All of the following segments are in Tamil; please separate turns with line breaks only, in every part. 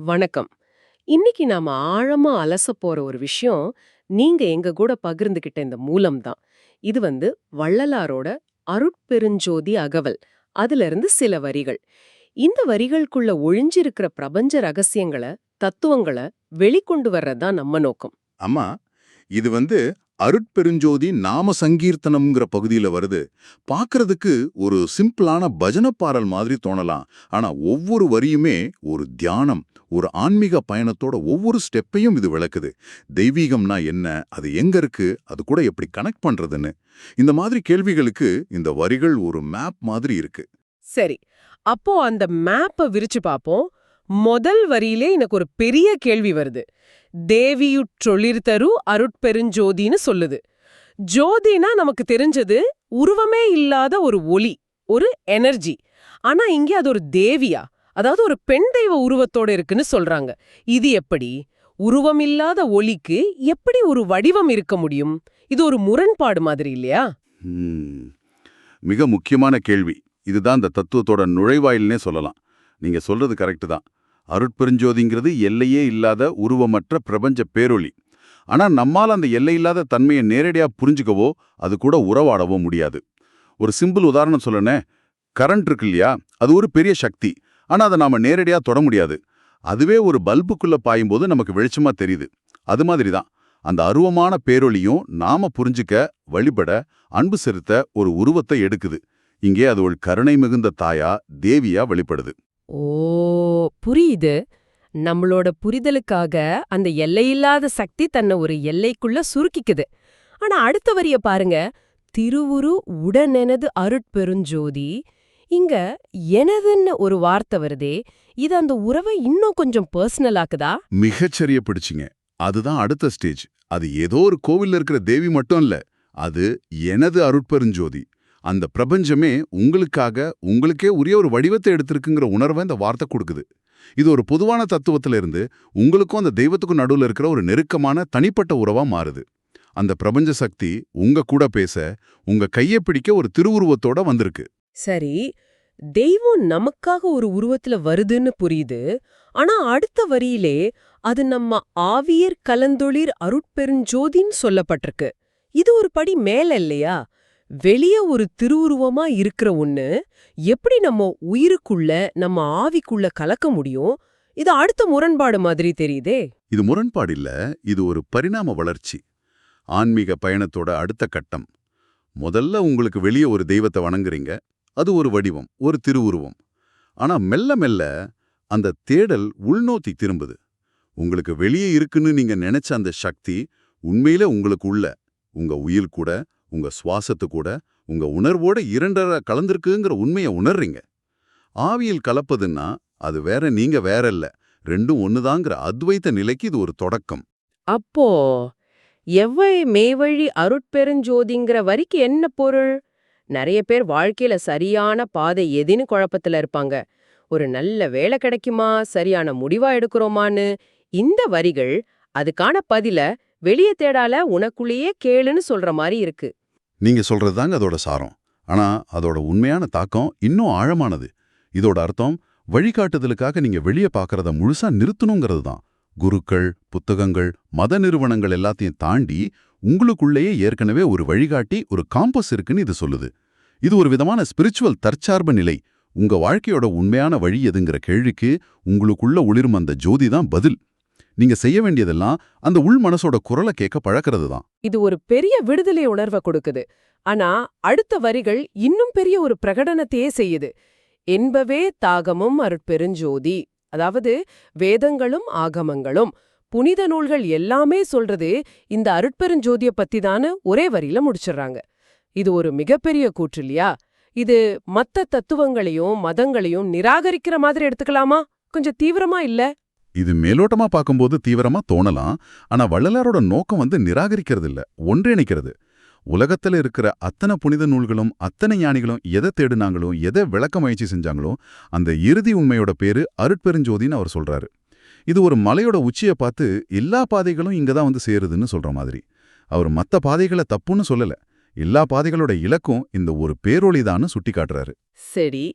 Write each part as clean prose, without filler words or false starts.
வணக்கம். இன்னைக்கு நாம ஆழமா அலசப் போற ஒரு விஷயம், நீங்க எங்க கூட பகிர்ந்துகிட்ட இந்த மூலம் தான். இது வள்ளலாரோட அருட்பெருஞ்சோதி அகவல். அதிலிருந்து சில வரிகள். இந்த வரிகளுக்குள்ள ஒளிஞ்சிருக்கிற பிரபஞ்ச ரகசியங்கள, தத்துவங்கள வெளிக்கொண்டு வர்றது தான் நம்ம நோக்கம்.
அம்மா, இது அருட்பெருஞ்சோதி நாம சங்கீர்த்தனம்ங்கிற பகுதியில வருது. பார்க்கறதுக்கு ஒரு சிம்பிளான பஜனை பாடல் மாதிரி தோணலாம். ஆனா ஒவ்வொரு வரியுமே ஒரு தியானம், ஒரு ஆன்மீக பயணத்தோட ஒவ்வொரு ஸ்டெப்பையும் இது விளக்குது. தெய்வீகம்னா என்ன, அது எங்க இருக்கு, அது கூட எப்படி கனெக்ட் பண்றதுன்னு. இந்த மாதிரி கேள்விகளுக்கு இந்த வரிகள் ஒரு மேப் மாதிரி இருக்கு.
சரி. அப்போ அந்த மேப்ப விரிச்சு பாப்போம். முதல் வரியிலே எனக்கு ஒரு பெரிய கேள்வி வருது. தேவியுற்றொளிர்தரு அருட்பெருஞ்சோதின்னு சொல்லுது. ஜோதினா நமக்கு தெரிஞ்சது உருவமே இல்லாத ஒரு ஒளி, ஒரு எனர்ஜி. ஆனா இங்கே அது ஒரு தேவியா, அதாவது ஒரு பெண் தெய்வ உருவத்தோட இருக்குன்னு சொல்றாங்க. இது எப்படி? உருவமில்லாத ஒளிக்கு எப்படி ஒரு வடிவம் இருக்க முடியும்? இது ஒரு முரண்பாடு மாதிரி இல்லையா?
ம், மிக முக்கியமான கேள்வி. இதுதான் இந்த தத்துவத்தோட நுழைவாயில்னே சொல்லலாம். நீங்க சொல்றது கரெக்ட் தான். அருட்பெருஞ்சோதிங்கிறது எல்லையே இல்லாத உருவமற்ற பிரபஞ்ச பேரொளி. ஆனா நம்மால் அந்த எல்லையில்லாத தன்மையை நேரடியா புரிஞ்சுக்கவோ அது கூட உறவாடவோ முடியாது. ஒரு சிம்பிள் உதாரணம் சொல்லனே, கரண்ட் இருக்கு இல்லையா, அது ஒரு பெரிய சக்தி. ஆனா அதை நாம நேரடியா தொட முடியாது. அதுவே ஒரு பல்புக்குள்ள பாயும்போது நமக்கு வெளிச்சமா தெரியுது. அது மாதிரி தான் அந்த அருவமான பேரொளியும் நாம புரிஞ்சுக்க, வழிபட, அன்பு செலுத்த ஒரு உருவத்தை எடுக்குது. இங்கே அது ஒரு கருணை மிகுந்த தாயா, தேவியா வெளிப்படுது.
ஓ, புரியுது. நம்மளோட புரிதலுக்காக அந்த எல்லையில்லாத சக்தி தன்னை ஒரு எல்லைக்குள்ள சுருக்கிக்குது. ஆனா அடுத்த வரிய பாருங்க. திருவுரு உடனெனது அருட்பெருஞ்சோதி. இங்க எனதுன்னு ஒரு வார்த்தை வருதே, இது அந்த உறவை இன்னும் கொஞ்சம் பர்சனல் ஆக்குதா?
மிகச்சரிய பிடிச்சிங்க. அதுதான் அடுத்த ஸ்டேஜ். அது ஏதோ ஒரு கோவில்ல இருக்கிற தேவி மட்டும் இல்ல. அது எனது அருட்பெருஞ்சோதி. அந்த பிரபஞ்சமே உங்களுக்காக, உங்களுக்கே உரிய ஒரு வடிவத்தை எடுத்திருக்குங்கிற உணர்வை இந்த வார்த்தை கொடுக்குது. இது ஒரு பொதுவான தத்துவத்துல இருந்து உங்களுக்கும் அந்த தெய்வத்துக்கும் நடுவுல இருக்கிற ஒரு நெருக்கமான தனிப்பட்ட உறவா மாறுது. அந்த பிரபஞ்ச சக்தி உங்க கூட பேச, உங்க கையை பிடிக்க ஒரு திருவுருவத்தோட வந்திருக்கு.
சரி, தெய்வம் நமக்காக ஒரு உருவத்துல வருதுன்னு புரியுது. ஆனா அடுத்த வரியிலே அது நம்ம ஆவியர் கலந்தொளிர் அருட்பெருஞ்சோதின்னு சொல்லப்பட்டிருக்கு. இது ஒரு படி மேல இல்லையா? வெளிய ஒரு திருவுருவமா இருக்கிற ஒண்ணு எப்படி நம்ம உயிருக்குள்ள, நம்ம ஆவிக்குள்ள கலக்க முடியும்? இது அடுத்த முரண்பாடு மாதிரி தெரியுதே.
இது முரண்பாடு இல்ல, இது ஒரு பரிணாம வளர்ச்சி. ஆன்மீக பயணத்தோட அடுத்த கட்டம். முதல்ல உங்களுக்கு வெளியே ஒரு தெய்வத்தை வணங்குறீங்க. அது ஒரு வடிவம், ஒரு திருவுருவம். ஆனா மெல்ல மெல்ல அந்த தேடல் உள்நோக்கி திரும்புது. உங்களுக்கு வெளியே இருக்குன்னு நீங்க நினைச்ச அந்த சக்தி உண்மையில உங்களுக்கு உள்ள, உங்க உயிர் கூட, உங்க சுவாசத்து கூட, உங்க உணர்வோட இரண்டரை கலந்திருக்குங்கிற உண்மையை உணர்றீங்க. ஆவியில் கலப்பதுன்னா அது வேற, நீங்க வேற இல்ல, ரெண்டும் ஒண்ணுதாங்கிற அத்வைத்த நிலைக்கு இது ஒரு தொடக்கம்.
அப்போ எவ்வை மேவழி அருட்பெருஞ்சோதிங்கிற வரிக்கு என்ன பொருள்? நிறைய பேர் வாழ்க்கையில சரியான பாதை எதின்னு குழப்பத்துல இருப்பாங்க. ஒரு நல்ல வேலை கிடைக்குமா, சரியான முடிவா எடுக்கிறோமான்னு. இந்த வரிகள் அதுக்கான பதில வெளியே தேடால உனக்குள்ளேயே கேளுன்னு சொல்ற மாதிரி இருக்கு.
நீங்க சொல்றதுதாங்க அதோட சாரம். ஆனா அதோட உண்மையான தாக்கம் இன்னும் ஆழமானது. இதோட அர்த்தம், வழிகாட்டுதலுக்காக நீங்க வெளியே பார்க்கறத முழுசா நிறுத்தணுங்கிறது தான். குருக்கள், புத்தகங்கள், மத நிறுவனங்கள் எல்லாத்தையும் தாண்டி உங்களுக்குள்ளேயே ஏற்கனவே ஒரு வழிகாட்டி, ஒரு காம்பஸ் இருக்குன்னு இது சொல்லுது. இது ஒரு விதமான ஸ்பிரிச்சுவல் தற்சார்பு நிலை. உங்க வாழ்க்கையோட உண்மையான வழி எதுங்கிற கேள்விக்கு உங்களுக்குள்ள ஒளிரும் அந்த ஜோதி தான் பதில். நீங்க செய்ய வேண்டியதெல்லாம் அந்த உள் மனசோட குரலை கேட்க பழக்கிறது தான்.
இது ஒரு பெரிய விடுதலை உணர்வை கொடுக்குது. ஆனா அடுத்த வரிகள் இன்னும் பெரிய ஒரு பிரகடனத்தையே செய்யுது. என்பவே தாகமும் அருட்பெருஞ்சோதி. அதாவது வேதங்களும் ஆகமங்களும் புனித நூல்கள் எல்லாமே சொல்றது இந்த அருட்பெருஞ்சோதிய பத்தி தான்னு ஒரே வரியில முடிச்சிடுறாங்க. இது ஒரு மிகப்பெரிய கூற்று இல்லையா? இது மத்த தத்துவங்களையும் மதங்களையும் நிராகரிக்கிற மாதிரி எடுத்துக்கலாமா? கொஞ்சம் தீவிரமா இல்ல?
இது மேலோட்டமா பார்க்கும்போது தீவிரமா தோணலாம். ஆனா வள்ளலாரோட நோக்கம் நிராகரிக்கிறது இல்ல, ஒன்றிணைக்கிறது. உலகத்துல இருக்கிற அத்தனை புனித நூல்களும், அத்தனை ஞானிகளும் எதை தேடினாங்களோ, எதை விளக்க முயற்சி செஞ்சாங்களோ, அந்த இறுதி உண்மையோட பேரு அருட்பெருஞ்சோதின்னு அவர் சொல்றாரு. இது ஒரு மலையோட உச்சியை பார்த்து எல்லா பாதைகளும் இங்கதான் சேருதுன்னு சொல்ற மாதிரி. அவர் மத்த பாதைகளை தப்புன்னு சொல்லல. எல்லா பாதைகளோட இலக்கும் இந்த ஒரு பேரொளிதான்னு சுட்டி காட்டுறாரு.
சரி,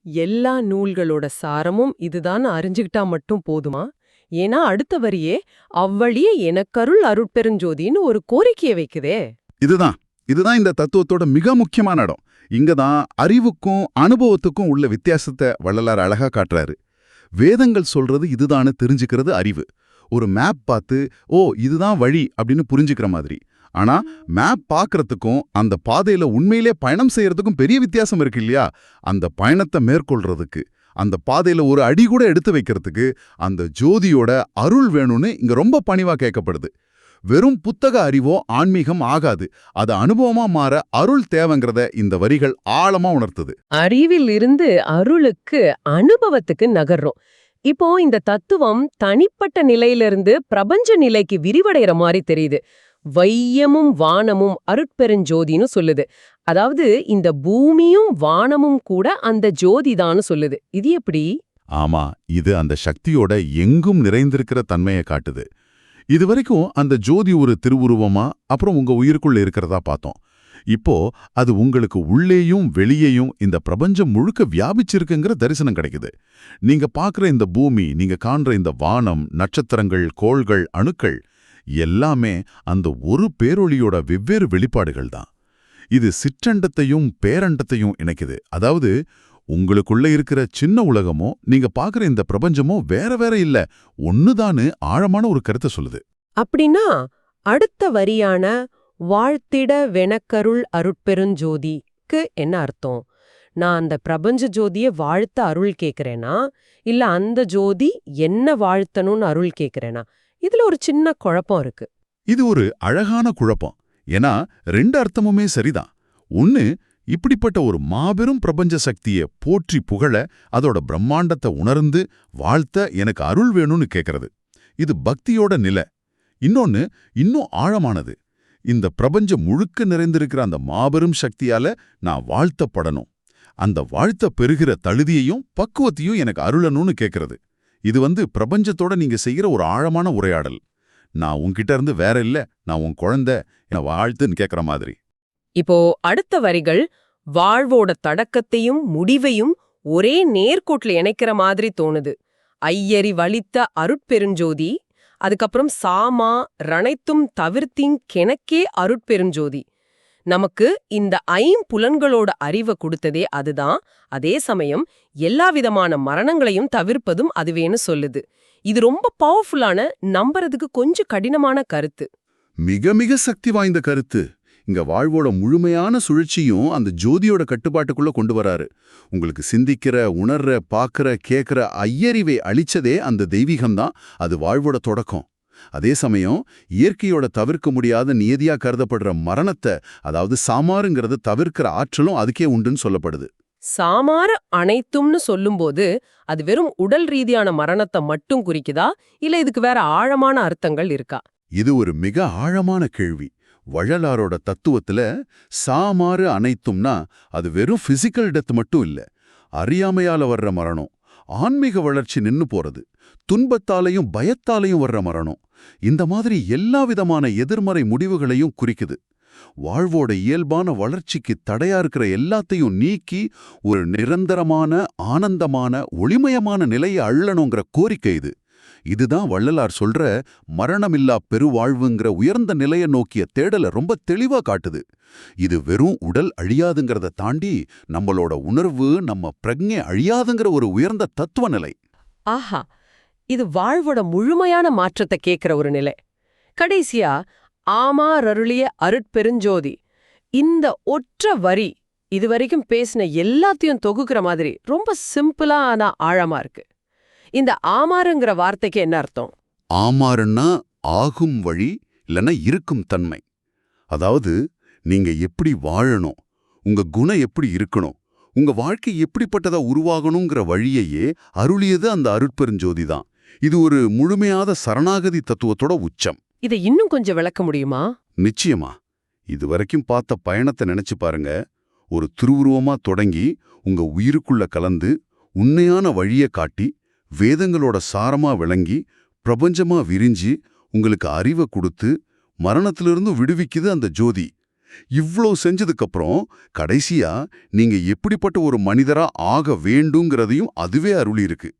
எல்லா நூல்களோட சாரமும் இதுதான் அறிஞ்சுக்கிட்டா மட்டும் போதுமா? ஏன்னா அடுத்த வரியே அவ்வழியே எனக்கருள் அருட்பெருஞ்சோதின்னு ஒரு கோரிக்கையை வைக்குதே.
இதுதான் இதுதான் இந்த தத்துவத்தோட மிக முக்கியமான இடம். இங்கதான் அறிவுக்கும் அனுபவத்துக்கும் உள்ள வித்தியாசத்தை வள்ளலார் அழகா காட்டுறாரு. வேதங்கள் சொல்றது இதுதான்னு தெரிஞ்சுக்கிறது அறிவு. ஒரு மேப் பார்த்து ஓ இதுதான் வழி அப்படின்னு புரிஞ்சுக்கிற மாதிரி. ஆனா மேப் பார்க்கறதுக்கும் அந்த பாதையில உண்மையிலே பயணம் செய்யறதுக்கும் பெரிய வித்தியாசம் இருக்கு இல்லையா? அந்த பயணத்தை மேற்கொள்றதுக்கு, அந்த பாதையில ஒரு அடி கூட எடுத்து வைக்கிறதுக்கு அந்த ஜோதியோட அருள் வேணும்னு இங்க ரொம்ப பணிவா கேட்கப்படுது. வெறும் புத்தக அறிவோ ஆன்மீகம் ஆகாது. அது அனுபவமா மாற அருள் தேவைங்கிறத இந்த வரிகள் ஆழமா உணர்த்துது.
அறிவில் இருந்து அருளுக்கு, அனுபவத்துக்கு நகர்றோம். இப்போ இந்த தத்துவம் தனிப்பட்ட நிலையிலிருந்து பிரபஞ்ச நிலைக்கு விரிவடைகிற மாதிரி தெரியுது. வையமும் வானமும் அருட்பெருஞ்சோதின்னு சொல்லுது. அதாவது இந்த பூமியும் வானமும் கூட அந்த ஜோதிதான்னு சொல்லுது. இது எப்படி?
ஆமா, இது அந்த சக்தியோட எங்கும் நிறைந்திருக்கிற தன்மையை காட்டுது. இதுவரைக்கும் அந்த ஜோதி ஒரு திருவுருவமா அப்புறம் உங்க உயிருக்குள்ள இருக்கிறதா பார்த்தோம். இப்போ அது உங்களுக்கு உள்ளேயும் வெளியேயும் இந்த பிரபஞ்சம் முழுக்க வியாபிச்சிருக்குங்கிற தரிசனம் கிடைக்குது. நீங்க பார்க்குற இந்த பூமி, நீங்க காண்ற இந்த வானம், நட்சத்திரங்கள், கோள்கள், அணுக்கள் எல்லாமே அந்த ஒரு பேரொளியோட வெவ்வேறு வெளிப்பாடுகள் தான். இது சிற்றண்டத்தையும் பேரண்டத்தையும் இணைக்குது. அதாவது உங்களுக்குள்ள இருக்கிற சின்ன உலகமோ நீங்க பார்க்குற இந்த பிரபஞ்சமோ வேற வேற இல்ல, ஒண்ணுதான்னு ஆழமான ஒரு கருத்தை சொல்லுது.
அப்படின்னா அடுத்த வரியான வாழ்த்திட வெனக்கருள் அருட்பெருஞ்சோதிக்கு என்ன அர்த்தம்? நான் அந்த பிரபஞ்ச ஜோதிய வாழ்த்த அருள் கேக்குறேனா, இல்ல அந்த ஜோதி என்ன வாழ்த்தணும்னு அருள் கேக்குறேனா? இதுல ஒரு சின்ன குழப்பம் இருக்கு.
இது ஒரு அழகான குழப்பம். ஏன்னா ரெண்டு அர்த்தமுமே சரிதான். ஒன்னு, இப்படிப்பட்ட ஒரு மாபெரும் பிரபஞ்ச சக்தியை போற்றி புகழ, அதோட பிரம்மாண்டத்தை உணர்ந்து வாழ்த்த எனக்கு அருள் வேணும்னு கேட்கறது. இது பக்தியோட நிலை. இன்னொன்னு இன்னும் ஆழமானது. இந்த பிரபஞ்சம் முழுக்க நிறைந்திருக்கிற அந்த மாபெரும் சக்தியால நான் வாழ்த்தப்படணும், அந்த வாழ்த்த பெறுகிற தழுதியையும் பக்குவத்தையும் எனக்கு அருளணும்னு கேட்கறது. இது பிரபஞ்சத்தோட நீங்க செய்கிற ஒரு ஆழமான உரையாடல். நான் உன்கிட்ட இருந்து வேற இல்ல, நான் உன் குழந்தை, என்ன வாழ்த்துன்னு கேட்கற மாதிரி.
இப்போ அடுத்த வரிகள் வாழ்வோட தொடக்கத்தையும் முடிவையும் ஒரே நேர்கோட்டில் இணைக்கிற மாதிரி தோணுது. ஐயரி வலித்த அருட்பெருஞ்சோதி, அதுக்கப்புறம் சாமா ரணைத்தும் தவிர்த்திங் கெனக்கே அருட்பெருஞ்சோதி. நமக்கு இந்த ஐம்புலன்களோட அறிவை கொடுத்ததே அதுதான். அதே சமயம் எல்லா விதமான மரணங்களையும் தவிர்ப்பதும் அதுவேன்னு சொல்லுது. இது ரொம்ப பவர்ஃபுல்லான, நம்புறதுக்கு கொஞ்சம் கடினமான கருத்து.
மிக மிக சக்தி வாய்ந்த கருத்து. இங்க வாழ்வோட முழுமையான சுழற்சியும் அந்த ஜோதியோட கட்டுப்பாட்டுக்குள்ள கொண்டு வராரு. உங்களுக்கு சிந்திக்கிற, உணர்ற, பார்க்கற, கேட்கிற ஐயறிவை அளிச்சதே அந்த தெய்வீகம்தான். அது வாழ்வோட தொடக்கம். அதே சமயம் இயற்கையோட தவிர்க்க முடியாத நியதியா கருதப்படுற மரணத்தை, அதாவது சாமாருங்கிறத தவிர்க்கிற ஆற்றலும் அதுக்கே உண்டுன்னு சொல்லப்படுது.
சாமார அனைத்தும்னு சொல்லும்போது அது வெறும் உடல் ரீதியான மரணத்தை மட்டும் குறிக்குதா, இல்ல இதுக்கு வேற ஆழமான அர்த்தங்கள் இருக்கா?
இது ஒரு மிக ஆழமான கேள்வி. வள்ளலாரோட தத்துவத்துல சாமாறு அனைத்தும்னா அது வெறும் பிசிக்கல் டெத் மட்டும் இல்ல, அறியாமையால வர்ற மரணம், ஆன்மீக வளர்ச்சி நின்னு போறது, துன்பத்தாலையும் பயத்தாலையும் வர்ற மரணம், இந்த மாதிரி எல்லா விதமான எதிர்மறை முடிவுகளையும் குறிக்குது. வாழ்வோட இயல்பான வளர்ச்சிக்கு தடையா இருக்கிற எல்லாத்தையும் நீக்கி ஒரு நிரந்தரமான, ஆனந்தமான, ஒளிமயமான நிலையை அள்ளணுங்கிற கோரிக்கை இது. இதுதான் வள்ளலார் சொல்ற மரணமில்லா பெருவாழ்வுங்கிற உயர்ந்த நிலையை நோக்கிய தேடலை ரொம்ப தெளிவா காட்டுது. இது வெறும் உடல் அழியாதுங்கிறத தாண்டி நம்மளோட உணர்வு, நம்ம பிரக்ஞை அழியாதுங்கிற ஒரு உயர்ந்த தத்துவ நிலை.
ஆஹா, இது வாழ்வோட முழுமையான மாற்றத்தை கேட்கிற ஒரு நிலை. கடைசியா ஆமாரருளிய அருட்பெருஞ்சோதி, இந்த ஒற்ற வரி இதுவரைக்கும் பேசின எல்லாத்தையும் தொகுக்கிற மாதிரி ரொம்ப சிம்பிளா ஆனா ஆழமா இருக்கு. இந்த ஆமாருங்கிற வார்த்தைக்கு என்ன அர்த்தம்?
ஆமாறுன்னா ஆகும் வழி, இல்லைன்னா இருக்கும் தன்மை. அதாவது நீங்க எப்படி வாழணும், உங்க குணம் எப்படி இருக்கணும், உங்க வாழ்க்கை எப்படிப்பட்டதா உருவாகணுங்கிற வழியையே அருளியது அந்த அருட்பெருஞ்சோதி தான். இது ஒரு முழுமையாத சரணாகதி தத்துவத்தோட உச்சம்.
இதை இன்னும் கொஞ்சம் விளக்க முடியுமா?
நிச்சயமா. இதுவரைக்கும் பார்த்த பயணத்தை நினைச்சு பாருங்க. ஒரு திருவுருவமா தொடங்கி உங்க உயிருக்குள்ள கலந்து உண்மையான வழியை காட்டி வேதங்களோட சாரமா விளங்கி பிரபஞ்சமா விரிஞ்சு உங்களுக்கு அறிவை கொடுத்து மரணத்திலிருந்து விடுவிக்குது அந்த ஜோதி. இவ்ளோ செஞ்சதுக்கு அப்புறம் கடைசியா நீங்க எப்படிப்பட்ட ஒரு மனிதரா ஆக வேண்டுங்கிறதையும் அதுவே அருளியிருக்கு.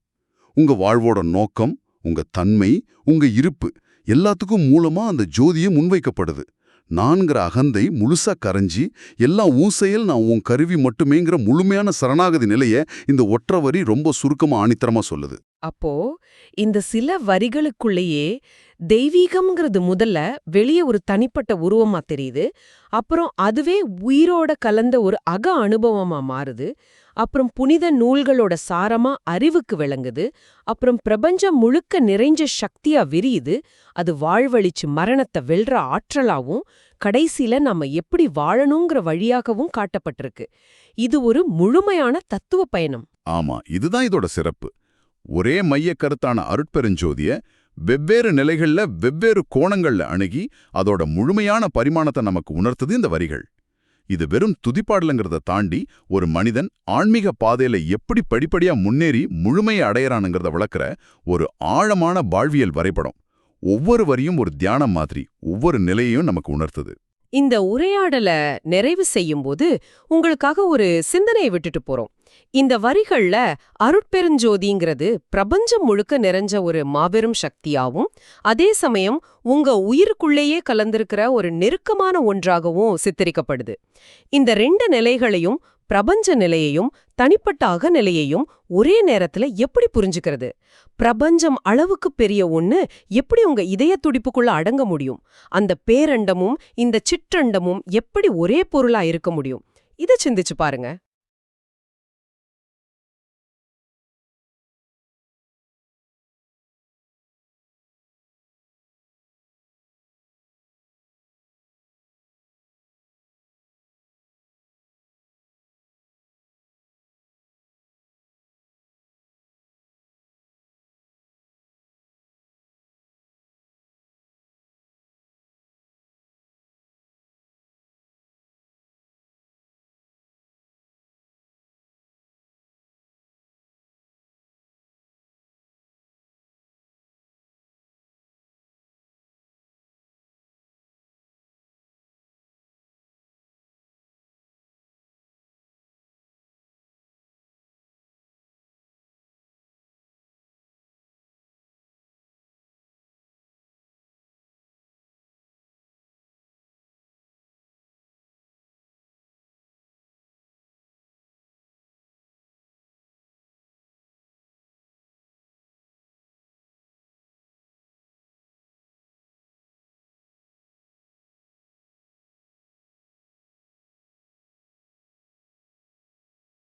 உங்க வாழ்வோட நோக்கம், உங்க தன்மை, உங்க இருப்பு எல்லாத்துக்கும் மூலமா அந்த ஜோதியே முன்வைக்கப்படுது. நான்கிற அகந்தை முழுசா கரைஞ்சி எல்லாம் உன் செயல், நான் உன் கருவி மட்டுமேங்கிற முழுமையான சரணாகதி நிலைய இந்த ஒற்றை வரி ரொம்ப சுருக்கமா ஆணித்தரமா சொல்லுது.
அப்போ இந்த சில வரிகளுக்குள்ளேயே தெய்வீகம்ங்கிறது முதல்ல வெளியே ஒரு தனிப்பட்ட உருவமா தெரியுது. அப்புறம் அதுவே உயிரோட கலந்த ஒரு அக அனுபவமா மாறுது. அப்புறம் புனித நூல்களோட சாரமா அறிவுக்கு விளங்குது. அப்புறம் பிரபஞ்சம் முழுக்க நிறைஞ்ச சக்தியா விரியுது. அது வாழ்வழிச்சு மரணத்தை வெல்ற ஆற்றலாவும் கடைசியில நம்ம எப்படி வாழணுங்கிற வழியாகவும் காட்டப்பட்டிருக்கு. இது ஒரு முழுமையான தத்துவ பயணம்.
ஆமா, இதுதான் இதோட சிறப்பு. ஒரே மைய கருத்தான அருட்பெருஞ்சோதிய வெவ்வேறு நிலைகள்ல வெவ்வேறு கோணங்கள்ல அணுகி அதோட முழுமையான பரிமாணத்தை நமக்கு உணர்த்துது இந்த வரிகள். இது வெறும் துதிப்பாடலுங்கிறத தாண்டி ஒரு மனிதன் ஆன்மீக பாதையில எப்படி படிப்படியா முன்னேறி முழுமையை அடையறானுங்கிறத விளக்குற ஒரு ஆழமான வாழ்வியல் வரைபடம். ஒவ்வொரு வரியும் ஒரு தியானம் மாதிரி ஒவ்வொரு நிலையையும் நமக்கு உணர்த்துது.
இந்த உரையாடல நிறைவு செய்யும்போது உங்களுக்காக ஒரு சிந்தனையை விட்டுட்டு போறோம். இந்த வரிகள்ல அருட்பெருஞ்சோதிங்கிறது பிரபஞ்சம் முழுக்க நிறைஞ்ச ஒரு மாபெரும் சக்தியாவும், அதே சமயம் உங்க உயிருக்குள்ளேயே கலந்திருக்கிற ஒரு நெருக்கமான ஒன்றாகவும் சித்தரிக்கப்படுது. இந்த 2 நிலைகளையும், பிரபஞ்ச நிலையையும் தனிப்பட்ட அகநிலையையும் ஒரே நேரத்துல எப்படி புரிஞ்சுக்கிறது? பிரபஞ்சம் அளவுக்கு பெரிய ஒண்ணு எப்படி உங்க இதய துடிப்புக்குள்ள அடங்க முடியும்? அந்த பேரண்டமும் இந்த சிற்றண்டமும் எப்படி ஒரே பொருளா இருக்க முடியும்? இத சிந்திச்சு பாருங்க.